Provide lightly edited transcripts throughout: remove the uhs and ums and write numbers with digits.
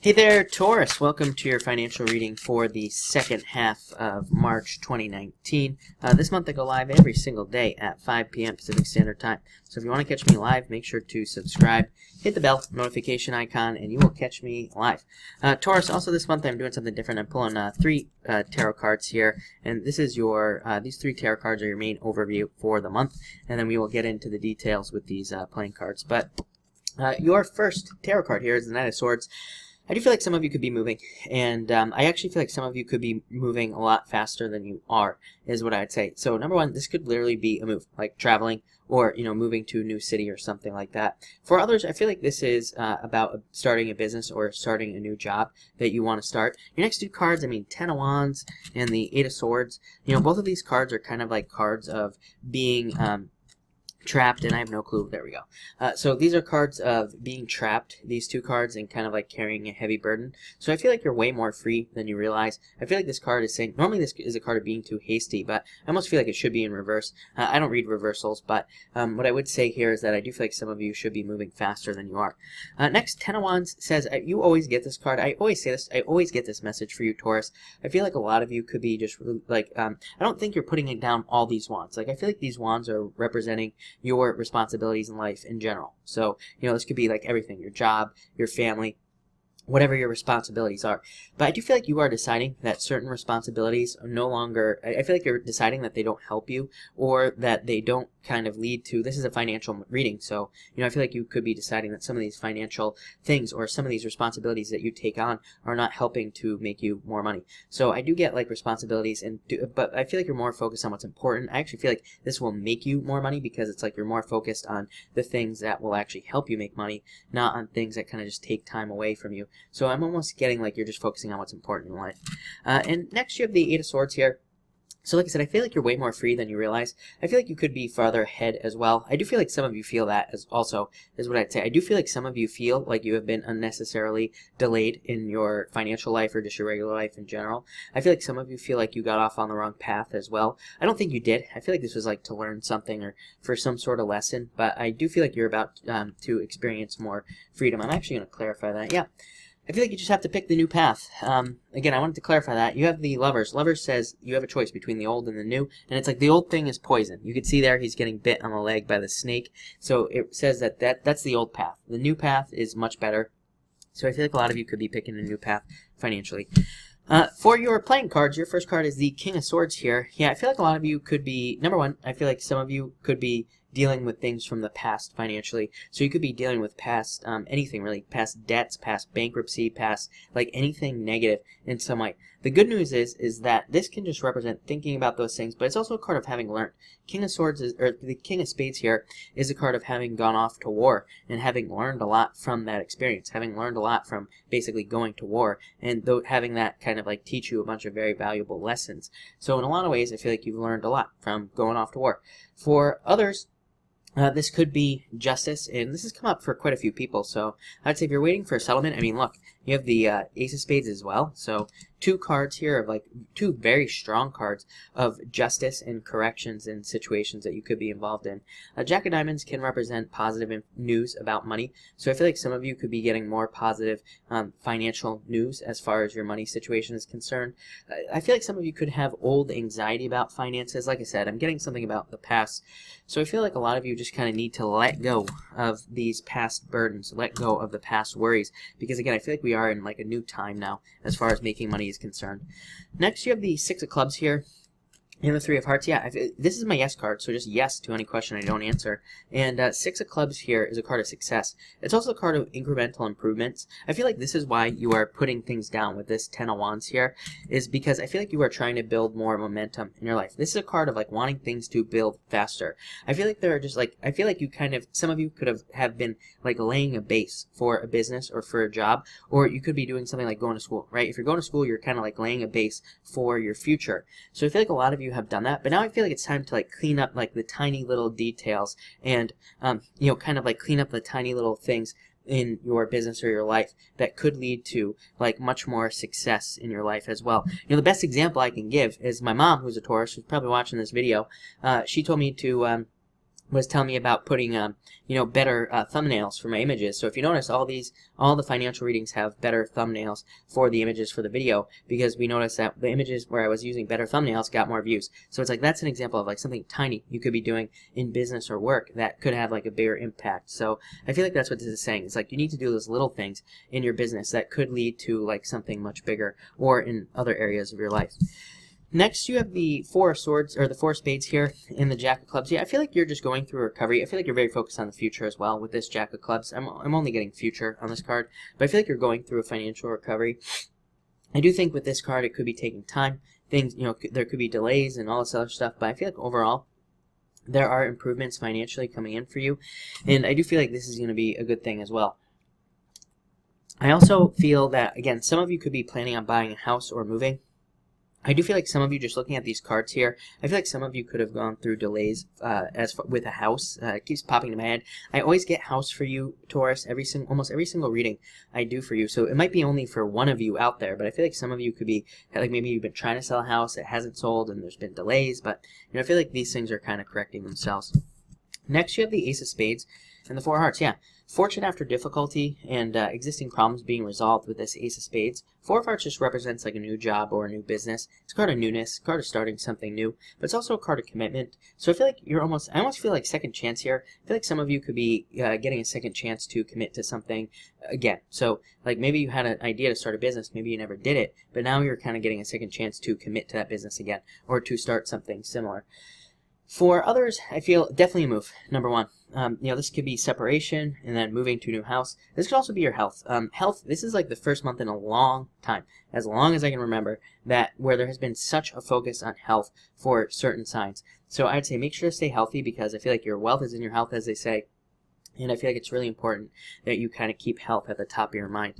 Hey there, Taurus. Welcome to your financial reading for the second half of March 2019. This month I go live every single day at 5 p.m. Pacific Standard Time. So if you want to catch me live, make sure to subscribe, hit the bell notification icon, and you will catch me live. Taurus, also this month I'm doing something different. I'm pulling three tarot cards here, and this is these three tarot cards are your main overview for the month, and then we will get into the details with these playing cards. But your first tarot card here is the Knight of Swords. I do feel like some of you could be moving, and I actually feel like some of you could be moving a lot faster than you are, is what I'd say. So number one, this could literally be a move, like traveling or, moving to a new city or something like that. For others, I feel like this is about starting a business or starting a new job that you want to start. Your next two cards, Ten of Wands and the Eight of Swords, both of these cards are kind of like cards of being trapped, and I have no clue. There we go. So these are cards of being trapped, these two cards, and kind of like carrying a heavy burden. So I feel like you're way more free than you realize. I feel like this card is saying, normally this is a card of being too hasty, but I almost feel like it should be in reverse. I don't read reversals, but what I would say here is that I do feel like some of you should be moving faster than you are. Next, Ten of Wands says, you always get this card. I always say this, I always get this message for you, Taurus. I feel like a lot of you could be just like, I don't think you're putting it down all these wands. Like, I feel like these wands are representing your responsibilities in life in general. So, this could be like everything, your job, your family, whatever your responsibilities are. But I do feel like you are deciding that certain responsibilities are no longer, I feel like you're deciding that they don't help you, or that they don't kind of lead to, this is a financial reading, so, I feel like you could be deciding that some of these financial things or some of these responsibilities that you take on are not helping to make you more money. So I do get like responsibilities, but I feel like you're more focused on what's important. I actually feel like this will make you more money because it's like you're more focused on the things that will actually help you make money, not on things that kind of just take time away from you. So I'm almost getting like you're just focusing on what's important in life. And next you have the Eight of Swords here. So like I said, I feel like you're way more free than you realize. I feel like you could be farther ahead as well. I do feel like some of you feel that as also, is what I'd say. I do feel like some of you feel like you have been unnecessarily delayed in your financial life or just your regular life in general. I feel like some of you feel like you got off on the wrong path as well. I don't think you did. I feel like this was like to learn something or for some sort of lesson, but I do feel like you're about to experience more freedom. I'm actually going to clarify that. Yeah. I feel like you just have to pick the new path. Again, I wanted to clarify that. You have the Lovers. Lovers says you have a choice between the old and the new, and it's like the old thing is poison. You can see there he's getting bit on the leg by the snake. So it says that's the old path. The new path is much better. So I feel like a lot of you could be picking a new path financially. For your playing cards, your first card is the King of Swords here. Yeah, I feel like a lot of you could be, number one, I feel like some of you could be dealing with things from the past financially. So you could be dealing with past, anything really, past debts, past bankruptcy, past like anything negative in some way. The good news is that this can just represent thinking about those things, but it's also a card of having learned. King of Swords or the King of Spades here is a card of having gone off to war and having learned a lot from that experience, having learned a lot from basically going to war, and having that kind of like teach you a bunch of very valuable lessons. So in a lot of ways, I feel like you've learned a lot from going off to war. For others, this could be justice, and this has come up for quite a few people. So I'd say if you're waiting for a settlement, look, you have the Ace of Spades as well. So two cards here of like two very strong cards of justice and corrections in situations that you could be involved in. Jack of Diamonds can represent positive news about money. So I feel like some of you could be getting more positive financial news as far as your money situation is concerned. I feel like some of you could have old anxiety about finances. Like I said, I'm getting something about the past. So I feel like a lot of you just kind of need to let go of these past burdens, let go of the past worries, because again, I feel like we are in like a new time now as far as making money is concerned. Next, you have the Six of Clubs here. And the Three of Hearts, yeah, this is my yes card, so just yes to any question I don't answer. And Six of Clubs here is a card of success. It's also a card of incremental improvements. I feel like this is why you are putting things down with this Ten of Wands here, is because I feel like you are trying to build more momentum in your life. This is a card of like wanting things to build faster. I feel like there are just like, I feel like you kind of, some of you could have been like laying a base for a business or for a job, or you could be doing something like going to school, right? If you're going to school, you're kind of like laying a base for your future. So I feel like a lot of you have done that, but now I feel like it's time to like clean up like the tiny little details and kind of like clean up the tiny little things in your business or your life that could lead to like much more success in your life as well. The best example I can give is my mom, who's a Taurus, who's probably watching this video. She told me to was telling me about putting better thumbnails for my images. So if you notice, all the financial readings have better thumbnails for the images for the video, because we noticed that the images where I was using better thumbnails got more views. So it's like, that's an example of like something tiny you could be doing in business or work that could have like a bigger impact. So I feel like that's what this is saying. It's like you need to do those little things in your business that could lead to like something much bigger, or in other areas of your life. Next, you have the Four of Swords, or the Four of Spades here, in the Jack of Clubs. Yeah, I feel like you're just going through a recovery. I feel like you're very focused on the future as well with this Jack of Clubs. I'm only getting future on this card, but I feel like you're going through a financial recovery. I do think with this card, it could be taking time. Things, there could be delays and all this other stuff, but I feel like overall, there are improvements financially coming in for you, and I do feel like this is going to be a good thing as well. I also feel that, again, some of you could be planning on buying a house or moving. I do feel like some of you, just looking at these cards here, I feel like some of you could have gone through delays with a house. It keeps popping into my head. I always get house for you, Taurus, almost every single reading I do for you. So it might be only for one of you out there, but I feel like some of you could be, like maybe you've been trying to sell a house, it hasn't sold, and there's been delays, but I feel like these things are kind of correcting themselves. Next, you have the Ace of Spades and the Four of Hearts. Yeah, fortune after difficulty and existing problems being resolved with this Ace of Spades. Four of Hearts just represents like a new job or a new business. It's a card of newness, a card of starting something new, but it's also a card of commitment. So I feel like I almost feel like second chance here. I feel like some of you could be getting a second chance to commit to something again. So like maybe you had an idea to start a business, maybe you never did it, but now you're kind of getting a second chance to commit to that business again, or to start something similar. For others, I feel definitely a move, number one. This could be separation and then moving to a new house. This could also be your health. Health, this is like the first month in a long time, as long as I can remember, where there has been such a focus on health for certain signs. So I'd say make sure to stay healthy, because I feel like your wealth is in your health, as they say. And I feel like it's really important that you kind of keep health at the top of your mind.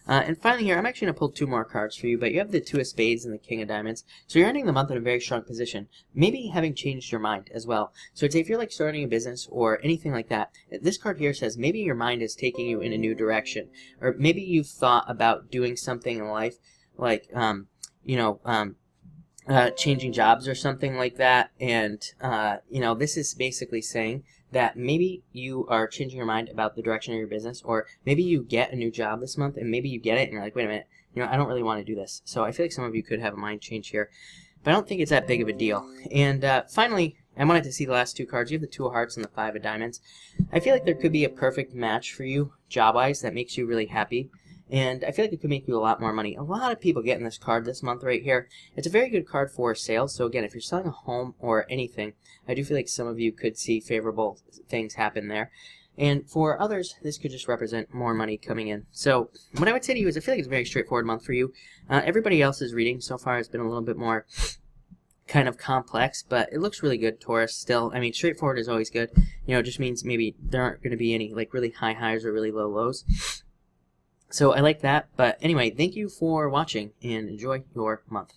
And finally here, I'm actually going to pull two more cards for you, but you have the Two of Spades and the King of Diamonds. So you're ending the month in a very strong position, maybe having changed your mind as well. So I'd say if you're like starting a business or anything like that, this card here says maybe your mind is taking you in a new direction. Or maybe you've thought about doing something in life, like, changing jobs or something like that. And, this is basically saying that maybe you are changing your mind about the direction of your business, or maybe you get a new job this month and maybe you get it and you're like, wait a minute, I don't really want to do this. So I feel like some of you could have a mind change here, but I don't think it's that big of a deal. And finally, I wanted to see the last two cards. You have the Two of Hearts and the Five of Diamonds. I feel like there could be a perfect match for you job-wise that makes you really happy. And I feel like it could make you a lot more money. A lot of people getting this card this month right here. It's a very good card for sales. So again, if you're selling a home or anything, I do feel like some of you could see favorable things happen there. And for others, this could just represent more money coming in. So what I would say to you is I feel like it's a very straightforward month for you. Everybody else's reading so far has been a little bit more kind of complex, but it looks really good, Taurus, still. I mean, straightforward is always good. It just means maybe there aren't going to be any like really high highs or really low lows. So I like that. But anyway, thank you for watching and enjoy your month.